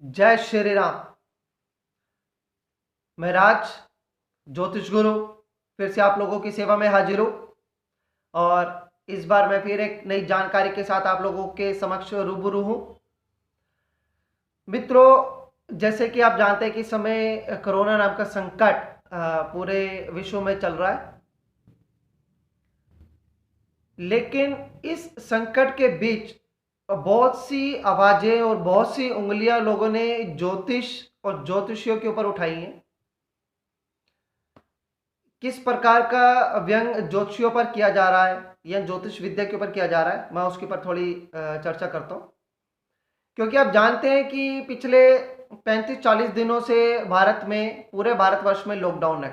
जय श्री राम। मैं राज, ज्योतिष गुरु, फिर से आप लोगों की सेवा में हाजिर हूँ। और इस बार मैं फिर एक नई जानकारी के साथ आप लोगों के समक्ष रूबरू हूँ। मित्रों, जैसे कि आप जानते हैं कि इस समय कोरोना नाम का संकट पूरे विश्व में चल रहा है। लेकिन इस संकट के बीच बहुत सी आवाजें और बहुत सी उंगलियां लोगों ने ज्योतिष और ज्योतिषियों के ऊपर उठाई हैं। किस प्रकार का व्यंग ज्योतिषियों पर किया जा रहा है या ज्योतिष विद्या के ऊपर किया जा रहा है, मैं उसके ऊपर थोड़ी चर्चा करता हूँ। क्योंकि आप जानते हैं कि पिछले 35-40 दिनों से भारत में, पूरे भारतवर्ष में लॉकडाउन है।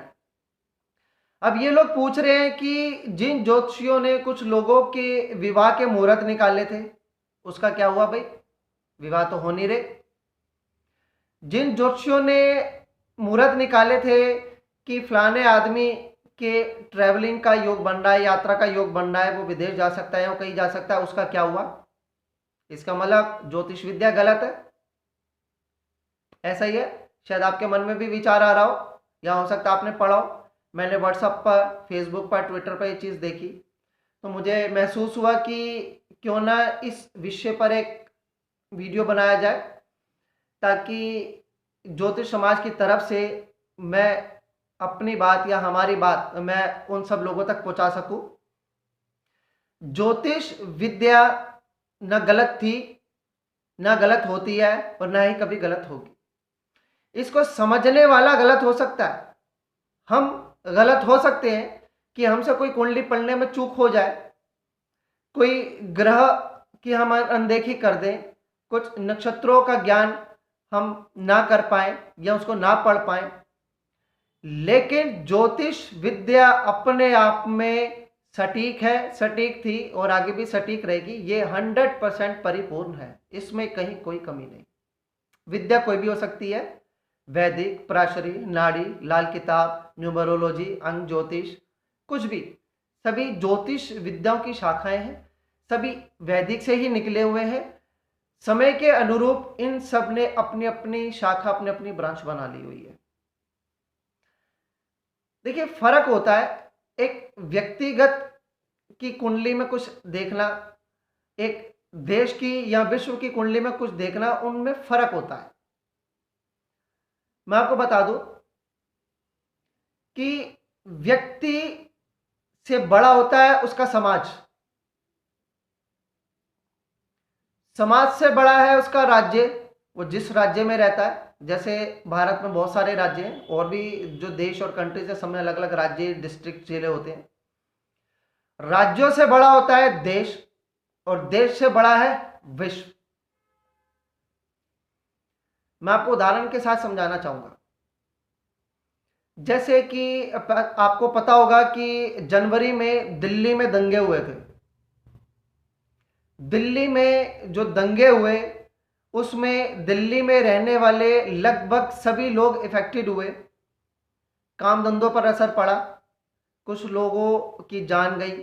अब ये लोग पूछ रहे हैं कि जिन ज्योतिषियों ने कुछ लोगों के विवाह के मुहूर्त निकाले थे, उसका क्या हुआ भाई? विवाह तो हो नहीं रहे। जिन ज्योतिषियों ने मुहूर्त निकाले थे कि फलाने आदमी के ट्रैवलिंग का योग बन रहा है, यात्रा का योग बन रहा है, वो विदेश जा सकता है, वो कहीं जा सकता है, उसका क्या हुआ? इसका मतलब ज्योतिष विद्या गलत है। ऐसा ही है। शायद आपके मन में भी विचार आ रहा हो, या हो सकता है आपने पढ़ा हो। मैंने व्हाट्सएप पर, फेसबुक पर, ट्विटर पर ये चीज़ देखी, तो मुझे महसूस हुआ कि क्यों ना इस विषय पर एक वीडियो बनाया जाए, ताकि ज्योतिष समाज की तरफ से मैं अपनी बात या हमारी बात मैं उन सब लोगों तक पहुंचा सकूं। ज्योतिष विद्या न गलत थी, न गलत होती है, और न ही कभी गलत होगी। इसको समझने वाला गलत हो सकता है। हम गलत हो सकते हैं कि हमसे कोई कुंडली पढ़ने में चूक हो जाए, कोई ग्रह की हम अनदेखी कर दें, कुछ नक्षत्रों का ज्ञान हम ना कर पाए या उसको ना पढ़ पाए। लेकिन ज्योतिष विद्या अपने आप में सटीक है, सटीक थी और आगे भी सटीक रहेगी। ये 100% परिपूर्ण है, इसमें कहीं कोई कमी नहीं। विद्या कोई भी हो सकती है, वैदिक, पराशरी, नाड़ी, लाल किताब, न्यूमरोलॉजी, अंग ज्योतिष, कुछ भी। सभी ज्योतिष विद्याओं की शाखाएं हैं, सभी वैदिक से ही निकले हुए हैं। समय के अनुरूप इन सब ने अपनी अपनी शाखा, अपनी अपनी ब्रांच बना ली हुई है। देखिए, फर्क होता है एक व्यक्तिगत की कुंडली में कुछ देखना, एक देश की या विश्व की कुंडली में कुछ देखना, उनमें फर्क होता है। मैं आपको बता दूं कि व्यक्ति से बड़ा होता है उसका समाज, समाज से बड़ा है उसका राज्य, वो जिस राज्य में रहता है। जैसे भारत में बहुत सारे राज्य हैं, और भी जो देश और कंट्रीज है, सब में अलग अलग राज्य, डिस्ट्रिक्ट, जिले होते हैं। राज्यों से बड़ा होता है देश, और देश से बड़ा है विश्व। मैं आपको उदाहरण के साथ समझाना चाहूंगा। जैसे कि आपको पता होगा कि जनवरी में दिल्ली में दंगे हुए थे। दिल्ली में जो दंगे हुए, उसमें दिल्ली में रहने वाले लगभग सभी लोग इफेक्टेड हुए। काम धंधों पर असर पड़ा, कुछ लोगों की जान गई।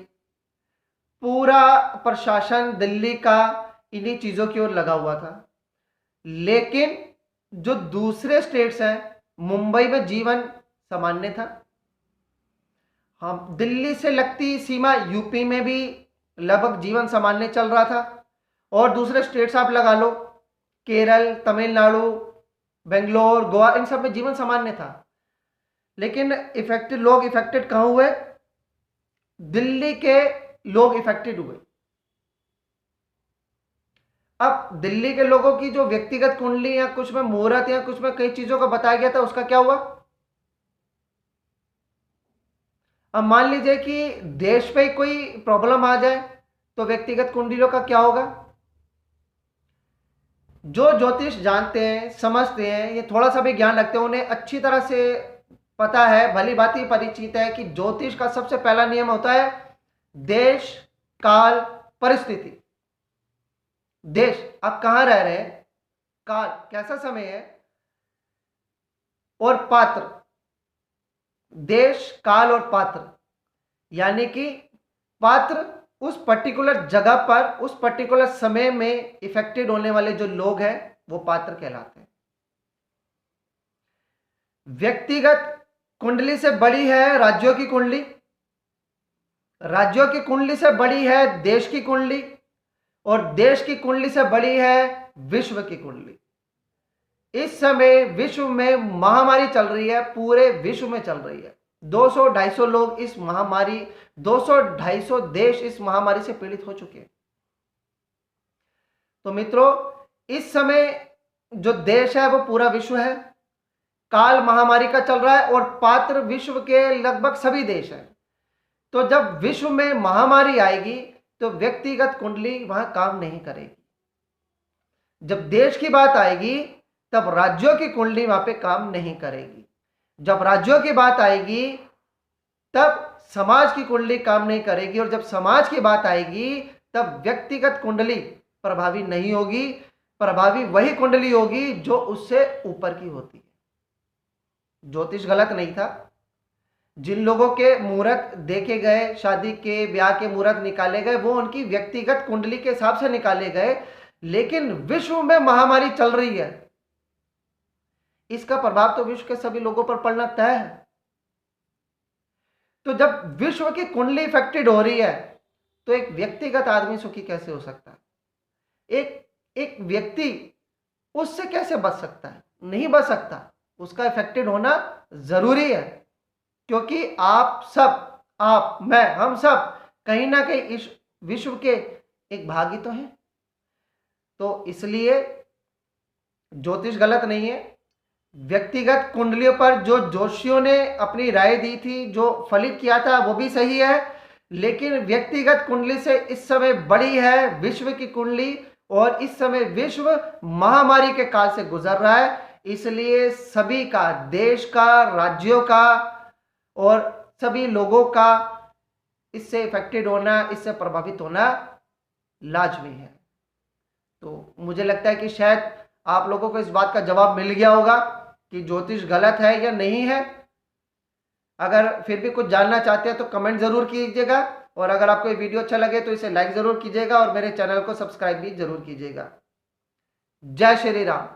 पूरा प्रशासन दिल्ली का इन्हीं चीज़ों की ओर लगा हुआ था। लेकिन जो दूसरे स्टेट्स हैं, मुंबई में जीवन सामान्य था। हम दिल्ली से लगती सीमा यूपी में भी लगभग जीवन सामान्य चल रहा था। और दूसरे स्टेट्स आप लगा लो, केरल, तमिलनाडु, बेंगलोर, गोवा, इन सब में जीवन सामान्य था। लेकिन लोग इफेक्टेड कहाँ हुए? दिल्ली के लोग इफेक्टेड हुए। अब दिल्ली के लोगों की जो व्यक्तिगत कुंडली या कुछ में मुहूर्त या कुछ में कई चीजों का बताया गया था, उसका क्या हुआ? अब मान लीजिए कि देश पे कोई प्रॉब्लम आ जाए, तो व्यक्तिगत कुंडलियों का क्या होगा? जो ज्योतिष जानते हैं, समझते हैं, ये थोड़ा सा भी ज्ञान रखते हैं, उन्हें अच्छी तरह से पता है, भली भांति परिचित है कि ज्योतिष का सबसे पहला नियम होता है देश, काल, परिस्थिति। देश, आप कहां रह रहे हैं, काल, कैसा समय है, और पात्र, देश, काल और पात्र, यानी कि पात्र उस पर्टिकुलर जगह पर, उस पर्टिकुलर समय में इफेक्टेड होने वाले जो लोग हैं, वो पात्र कहलाते हैं। व्यक्तिगत कुंडली से बड़ी है राज्यों की कुंडली, राज्यों की कुंडली से बड़ी है देश की कुंडली, और देश की कुंडली से बड़ी है विश्व की कुंडली। इस समय विश्व में महामारी चल रही है, पूरे विश्व में चल रही है। 200-250 लोग इस महामारी, 200-250 देश इस महामारी से पीड़ित हो चुके हैं। तो मित्रों, इस समय जो देश है वो पूरा विश्व है, काल महामारी का चल रहा है और पात्र विश्व के लगभग सभी देश हैं। तो जब विश्व में महामारी आएगी तो व्यक्तिगत कुंडली वहां काम नहीं करेगी। जब देश की बात आएगी तब राज्यों की कुंडली वहां पे काम नहीं करेगी। जब राज्यों की बात आएगी तब समाज की कुंडली काम नहीं करेगी, और जब समाज की बात आएगी तब व्यक्तिगत कुंडली प्रभावी नहीं होगी। प्रभावी वही कुंडली होगी जो उससे ऊपर की होती है। ज्योतिष गलत नहीं था। जिन लोगों के मुहूर्त देखे गए, शादी के ब्याह के मुहूर्त निकाले गए, वो उनकी व्यक्तिगत कुंडली के हिसाब से निकाले गए। लेकिन विश्व में महामारी चल रही है, इसका प्रभाव तो विश्व के सभी लोगों पर पड़ना तय है। तो जब विश्व की कुंडली इफेक्टेड हो रही है तो एक व्यक्तिगत आदमी सुखी कैसे हो सकता है? एक व्यक्ति उससे कैसे बच सकता है? नहीं बच सकता। उसका इफेक्टेड होना जरूरी है, क्योंकि आप सब, आप, मैं, हम सब कहीं ना कहीं इस विश्व के एक भाग ही तो हैं। तो इसलिए ज्योतिष गलत नहीं है। व्यक्तिगत कुंडलियों पर जो ज्योतिषियों ने अपनी राय दी थी, जो फलित किया था, वो भी सही है। लेकिन व्यक्तिगत कुंडली से इस समय बड़ी है विश्व की कुंडली, और इस समय विश्व महामारी के काल से गुजर रहा है। इसलिए सभी का, देश का, राज्यों का और सभी लोगों का इससे इफेक्टेड होना, इससे प्रभावित होना लाजमी है। तो मुझे लगता है कि शायद आप लोगों को इस बात का जवाब मिल गया होगा कि ज्योतिष गलत है या नहीं है। अगर फिर भी कुछ जानना चाहते हैं तो कमेंट जरूर कीजिएगा, और अगर आपको ये वीडियो अच्छा लगे तो इसे लाइक जरूर कीजिएगा और मेरे चैनल को सब्सक्राइब भी जरूर कीजिएगा। जय श्री राम।